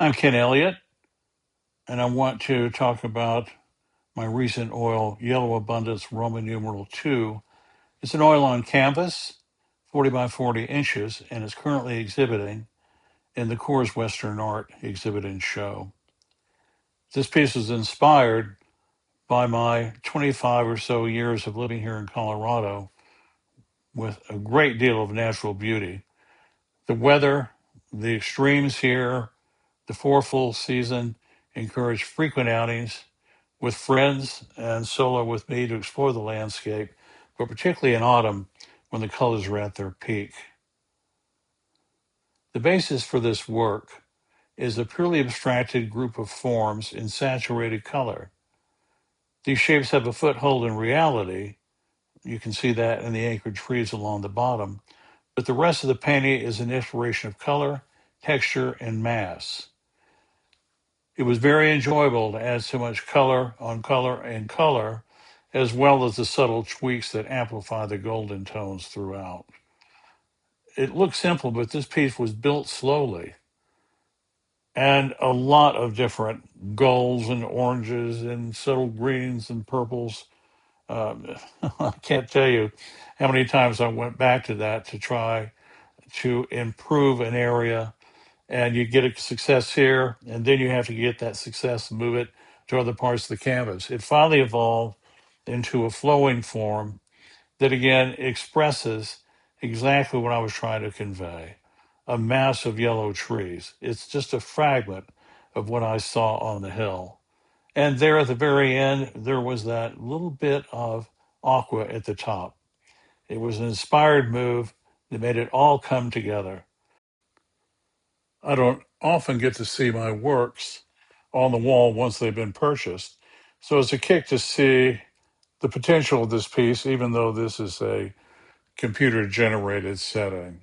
I'm Ken Elliott, and I want to talk about my recent oil, Yellow Abundance Roman numeral 2. It's an oil on canvas, 40 by 40 inches, and it's currently exhibiting in the Coors Western Art exhibit and show. This piece was inspired by my 25 or so years of living here in Colorado with a great deal of natural beauty. The weather, the extremes here, the four full season encourage frequent outings with friends and solo with me to explore the landscape, but particularly in autumn when the colors are at their peak. The basis for this work is a purely abstracted group of forms in saturated color. These shapes have a foothold in reality. You can see that in the anchored trees along the bottom, but the rest of the painting is an exploration of color, texture, and mass. It was very enjoyable to add so much color on color and color, as well as the subtle tweaks that amplify the golden tones throughout. It looks simple, but this piece was built slowly, and a lot of different golds and oranges and subtle greens and purples. Um, I can't tell you how many times I went back to that to try to improve an area, and you get a success here, and then you have to get that success and move it to other parts of the canvas. It finally evolved into a flowing form that again expresses exactly what I was trying to convey, a mass of yellow trees. It's just a fragment of what I saw on the hill. And there at the very end, there was that little bit of aqua at the top. It was an inspired move that made it all come together. I don't often get to see my works on the wall once they've been purchased. So it's a kick to see the potential of this piece, even though this is a computer generated setting.